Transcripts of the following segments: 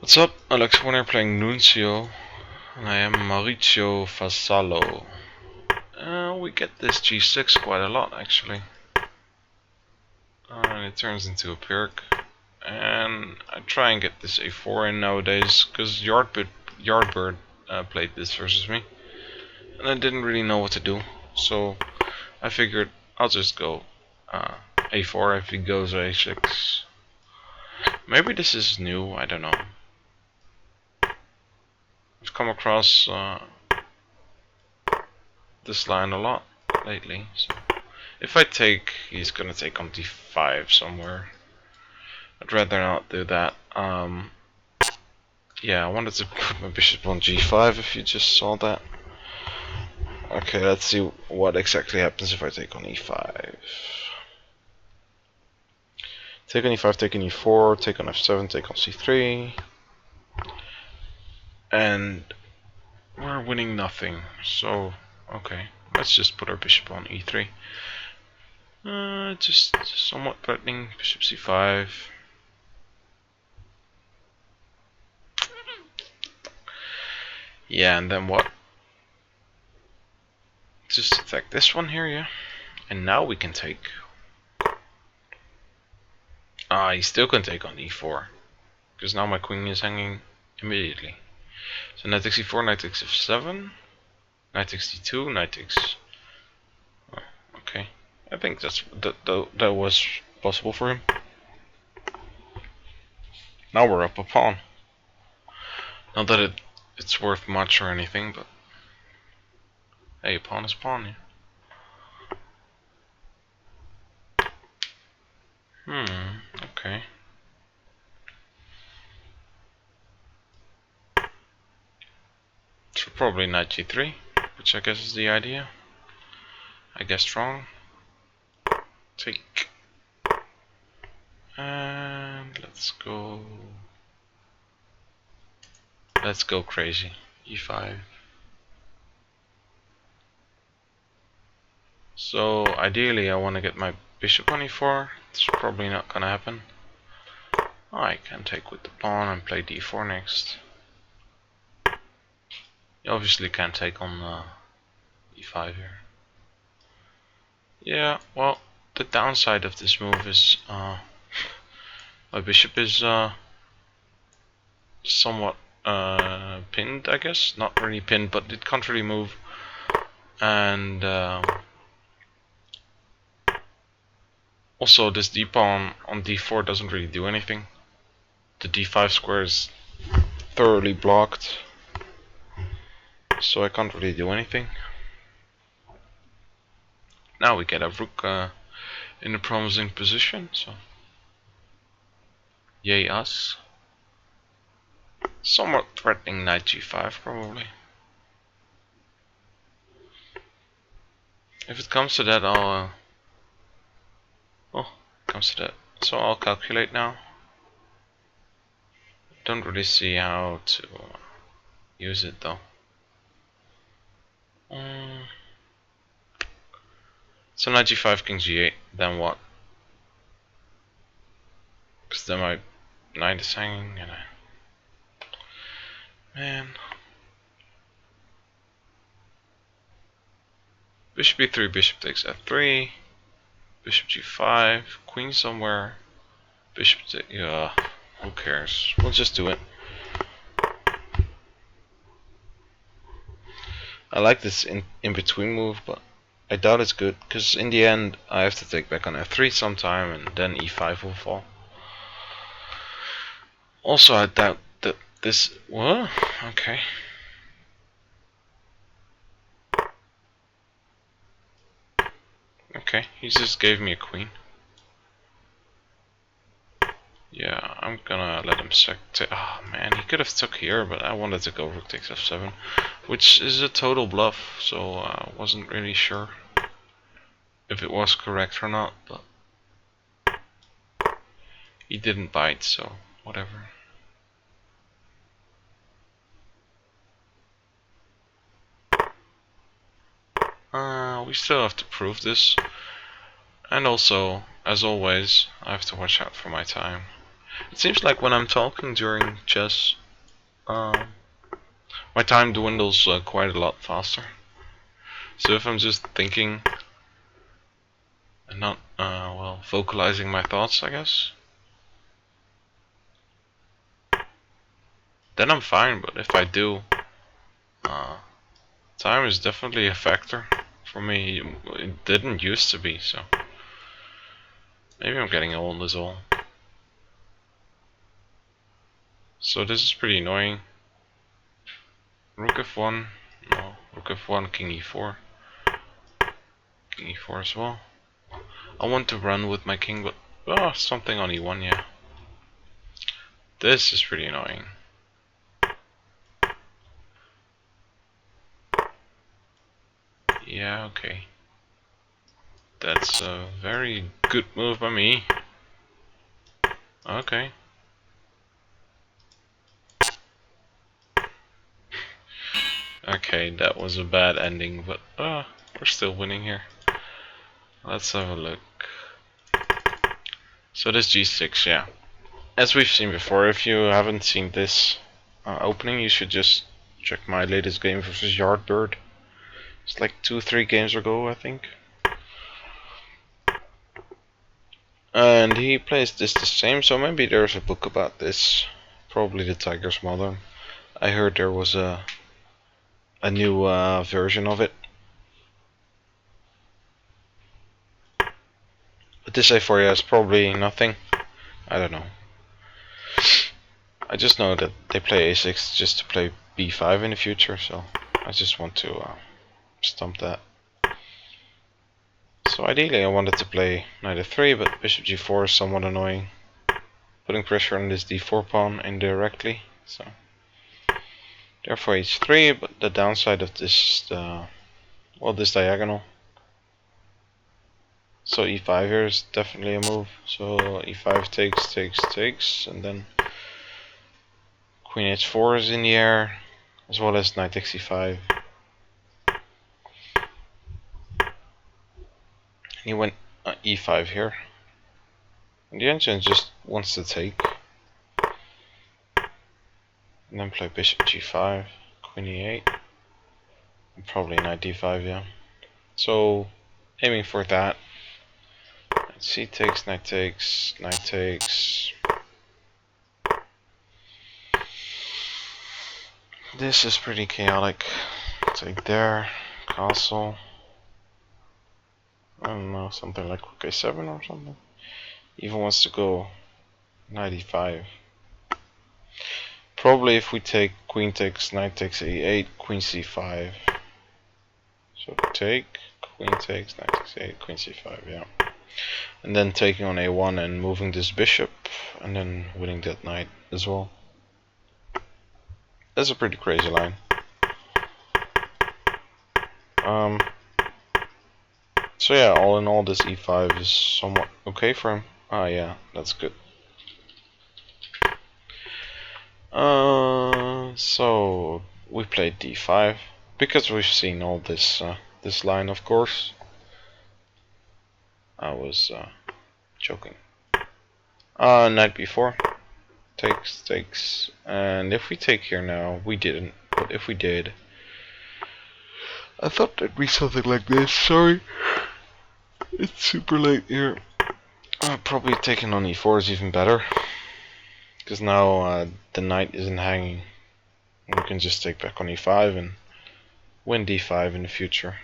What's up? Alexy1 here playing Nuncio, and I am Mauricio Vassallo. We get this G6 quite a lot actually. And it turns into a Pirk. And I try and get this A4 in nowadays, because Yardbird played this versus me. And I didn't really know what to do, so I figured I'll just go A4 if he goes A6. Maybe this is new, I don't know. I've come across this line a lot lately, so if I take, he's gonna take on D5 somewhere. I'd rather not do that. Yeah, I wanted to put my bishop on G5 if you just saw that. Okay, let's see what exactly happens if I take on E5. Take on E5, take on E4, take on F7, take on C3. And we're winning nothing, so okay, let's just put our bishop on E3. Just somewhat threatening. Bishop C5. Yeah, and then what? Just attack this one here, yeah. And now we can take. He still can take on E4, because now my queen is hanging immediately. So knight takes E4, knight takes F7, knight takes D2, knight takes. Oh, okay, I think that was possible for him. Now we're up a pawn. Not that it's worth much or anything, but hey, pawn is pawn, yeah. Okay. So probably knight G3, which I guess is the idea. I guessed wrong. Take. And let's go. Let's go crazy. E5. So ideally I want to get my bishop on E4. It's probably not gonna happen. I can take with the pawn and play D4 next. You obviously can't take on E5 here. Yeah, well, the downside of this move is my bishop is somewhat pinned, I guess. Not really pinned, but it can't really move. And also this d-pawn on d4 doesn't really do anything. The d5 square is thoroughly blocked, so I can't really do anything. Now we get a rook in a promising position, so yay us. Somewhat threatening knight g5 probably. If it comes to that, I'll comes to that, so I'll calculate now. Don't really see how to use it though. So knight g5, king g8, then what? Because then my knight is hanging and man. Bishop e3, bishop takes f3, bishop g5, queen somewhere, bishop yeah, who cares? We'll just do it. I like this in between move, but I doubt it's good, because in the end I have to take back on f3 sometime and then e5 will fall. Also I doubt that this, what? Okay. Okay, he just gave me a queen. Yeah, I'm gonna let him oh man, he could have took here, but I wanted to go rook takes f7, which is a total bluff, so I wasn't really sure if it was correct or not, but he didn't bite, so whatever. We still have to prove this, and also, as always, I have to watch out for my time. It seems like when I'm talking during chess, my time dwindles quite a lot faster. So if I'm just thinking and not, well, vocalizing my thoughts, I guess, then I'm fine. But if I do, time is definitely a factor for me. It didn't used to be, so maybe I'm getting old as well. So this is pretty annoying. Rook f1, no, rook f1, king e4, king e4 as well. I want to run with my king, but something on e1, yeah. This is pretty annoying. Yeah, okay. That's a very good move by me. Okay. Okay, that was a bad ending, but we're still winning here. Let's have a look. So this g6, yeah. As we've seen before, if you haven't seen this opening, you should just check my latest game versus Yardbird. It's like 2-3 games ago, I think. And he plays this the same, so maybe there's a book about this. Probably the Tiger's Mother. I heard there was a new version of it. But this a4 is probably nothing. I don't know. I just know that they play a6 just to play b5 in the future, so I just want to stump that. So ideally I wanted to play knight f3, but bishop g4 is somewhat annoying. Putting pressure on this d4 pawn indirectly, so therefore h3, but the downside of this, well, this diagonal. So e5 here is definitely a move. So e5 takes, and then queen h4 is in the air, as well as knight xe5. He went e5 here. And the engine just wants to take. And then play bishop g5, queen e8, and probably knight d5, yeah. So aiming for that. C takes, knight takes, knight takes. This is pretty chaotic. Take there, castle. I don't know, something like rook a7 or something. Even wants to go knight e5. Probably if we take queen takes, knight takes e8, queen c5. So take, queen takes, knight takes e8, queen c5, yeah. And then taking on a1 and moving this bishop, and then winning that knight as well. That's a pretty crazy line. So yeah, all in all, this e5 is somewhat okay for him. Ah, yeah, that's good. So we played d5 because we've seen all this this line, of course. I was joking. Knight b4 takes, and if we take here now, we didn't. But if we did, I thought there'd be something like this. Sorry, it's super late here. Probably taking on e4 is even better, because now the knight isn't hanging. We can just take back on e5 and win d5 in the future.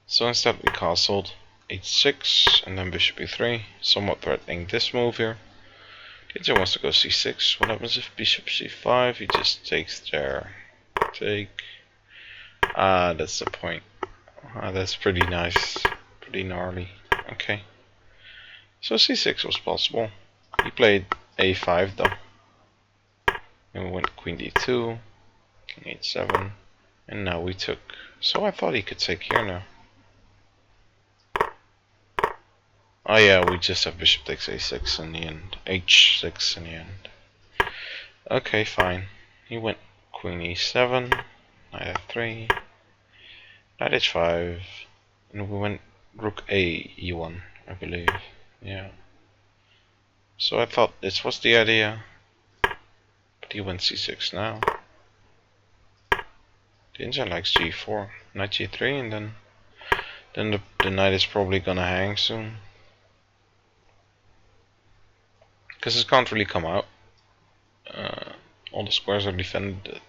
So instead we castled h6 and then bishop e3, somewhat threatening this move here. He wants to go c6. What happens if bishop c5? He just takes there. Take. That's the point. That's pretty nice. Pretty gnarly. Okay. So c6 was possible. He played a5 though. And we went queen d2, king h7, and now we took. So I thought he could take here now. Oh yeah, we just have bishop takes a6 in the end. h6 in the end. Okay, fine. He went queen e7, knight f3, knight h5, and we went rook a e1, I believe. Yeah. So I thought this was the idea. But he went c6 now. The engine likes g4, knight g3, and then the knight is probably gonna hang soon. Because it can't really come out. All the squares are defended.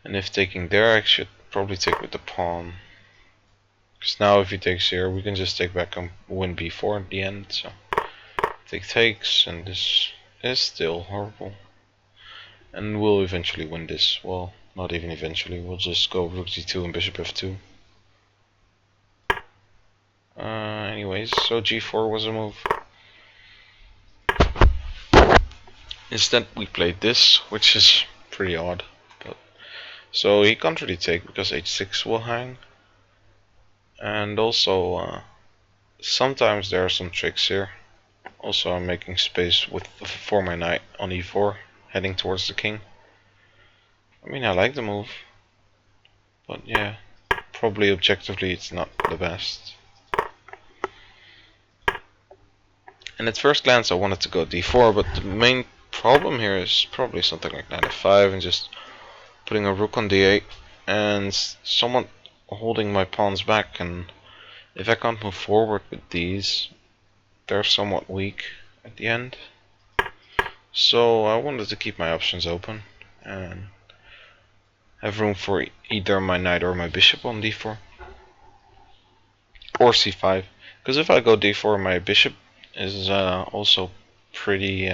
And if taking there, I should probably take with the pawn. Because now if he takes here, we can just take back and win b4 at the end. So take takes, and this is still horrible. And we'll eventually win this. Well, not even eventually. We'll just go rook g2 and bishop f2. Anyways, so g4 was a move. Instead we played this, which is pretty odd. But so he can't really take because h6 will hang. And also sometimes there are some tricks here. Also I'm making space for my knight on e4, heading towards the king. I mean, I like the move, but yeah, probably objectively it's not the best. And at first glance I wanted to go d4, but the main problem here is probably something like knight f5 and just putting a rook on d8 and somewhat holding my pawns back. And if I can't move forward with these, they're somewhat weak at the end. So I wanted to keep my options open and have room for either my knight or my bishop on d4 or c5. Because if I go d4, my bishop is also pretty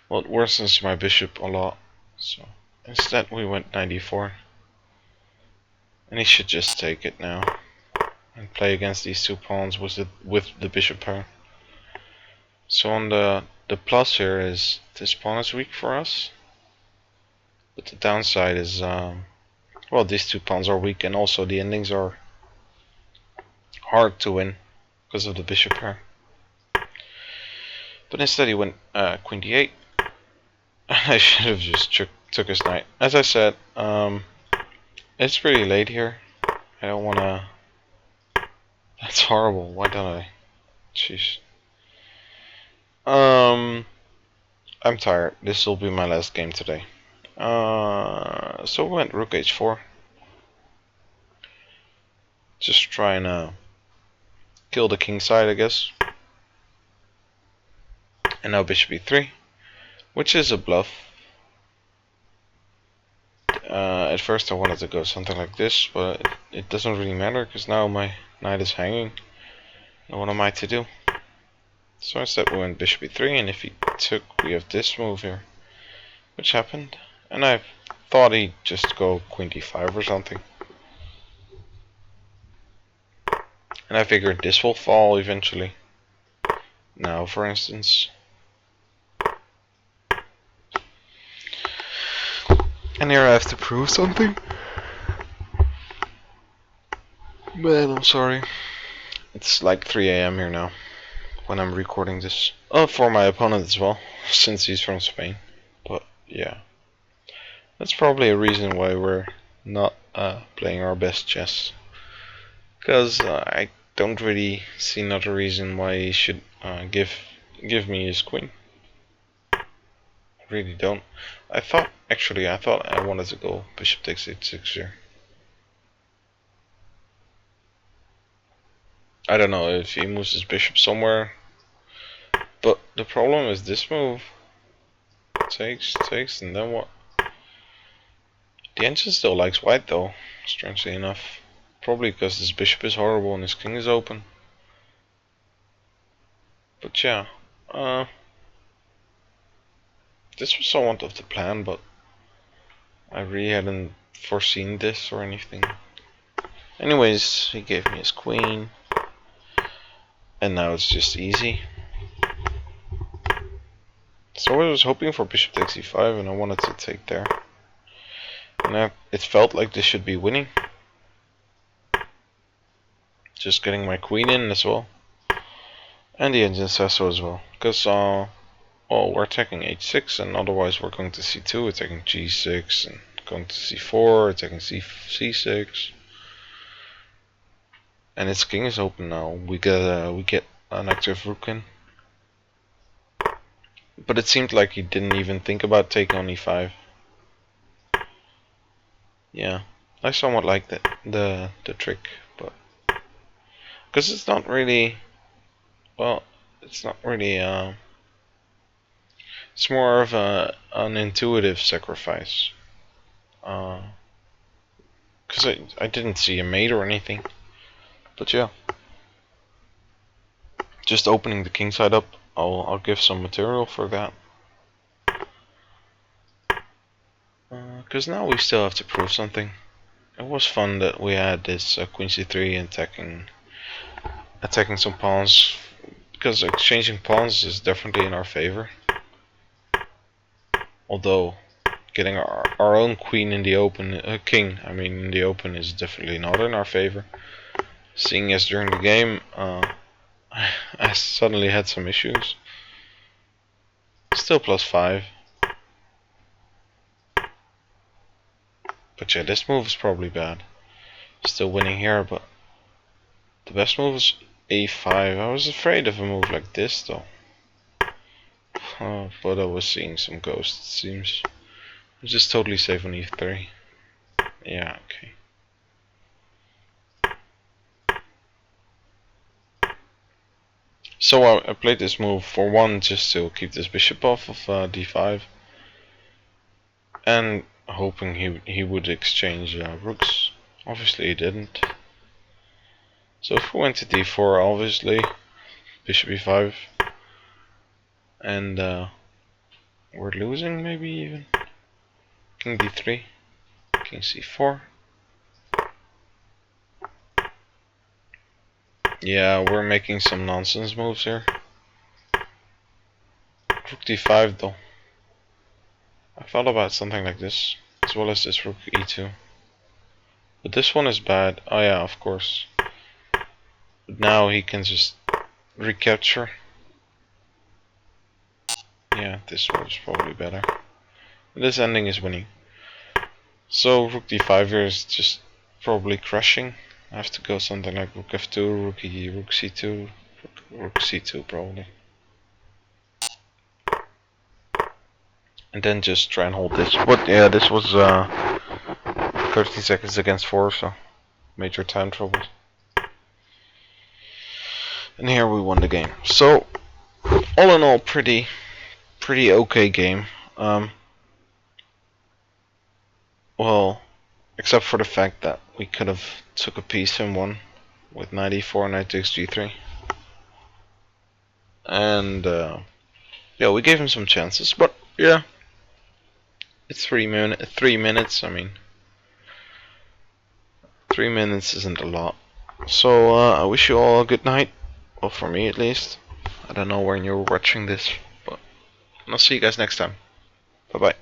well, it worsens my bishop a lot. So instead we went knight e4, and he should just take it now and play against these two pawns with the bishop pair. So on the plus here is this pawn is weak for us, but the downside is well, these two pawns are weak, and also the endings are hard to win because of the bishop pair. But instead he went queen d8. I should have just took his knight. As I said, it's pretty late here. I don't wanna. That's horrible. Why don't I? Jeez. I'm tired. This will be my last game today. So we went rook h4. Just trying to kill the king side, I guess. And now bishop e3, which is a bluff. At first I wanted to go something like this, but it doesn't really matter because now my knight is hanging. And what am I to do? So instead we went bishop e3, and if he took, we have this move here, which happened. And I thought he'd just go queen d5 or something. And I figured this will fall eventually. Now, for instance. And here I have to prove something. Man, I'm sorry. It's like 3 AM here now when I'm recording this. Oh, for my opponent as well, since he's from Spain. But yeah, that's probably a reason why we're not playing our best chess. Because I don't really see another reason why he should give me his queen. I really don't. I thought I wanted to go bishop takes h6 here. I don't know if he moves his bishop somewhere, but the problem is this move takes, and then what? The engine still likes white though, strangely enough. Probably because this bishop is horrible and his king is open. But yeah, this was somewhat of the plan, but I really hadn't foreseen this or anything. Anyways, he gave me his queen, and now it's just easy. So I was hoping for bishop takes e5, and I wanted to take there. And it felt like this should be winning. Just getting my queen in as well. And the engine says so as well. Because, well, we're attacking h6, and otherwise we're going to c2, attacking g6, and going to c4, attacking c6. And its king is open now. We get an active rook in. But it seemed like he didn't even think about taking on e5. Yeah, I somewhat like the trick, but because it's not really, well, it's not really it's more of an intuitive sacrifice. Because I didn't see a mate or anything. But yeah, just opening the king side up, I'll give some material for that. Because now we still have to prove something. It was fun that we had this queen c3 attacking some pawns, because exchanging pawns is definitely in our favor. Although getting our own queen in the open, king, I mean in the open, is definitely not in our favor. Seeing as during the game, I suddenly had some issues. Still +5. But yeah, this move is probably bad. Still winning here, but the best move is a5. I was afraid of a move like this though. But I was seeing some ghosts, it seems. I'm just totally safe on e3. Yeah, okay. So I played this move for one, just to keep this bishop off of d5. And hoping he would exchange rooks. Obviously he didn't. So if we went to d4, obviously, bishop e5. And we're losing, maybe even. King d3, king c4. Yeah, we're making some nonsense moves here. Rook d5 though. I thought about something like this, as well as this rook e2. But this one is bad. Oh yeah, of course. But now he can just recapture. Yeah, this one is probably better. This ending is winning. So rook d5 here is just probably crushing. I have to go something like rook f2, rook e, rook c2, rook c2 probably. And then just try and hold this. But yeah, this was 30 seconds against 4, so major time trouble. And here we won the game. So all in all, pretty okay game. Well, except for the fact that we could have took a piece and won with knight e4, knight takes g3. And yeah, we gave him some chances, but yeah, it's 3 minutes. I mean, 3 minutes isn't a lot. So I wish you all a good night. Well, for me at least. I don't know when you're watching this, but I'll see you guys next time. Bye bye.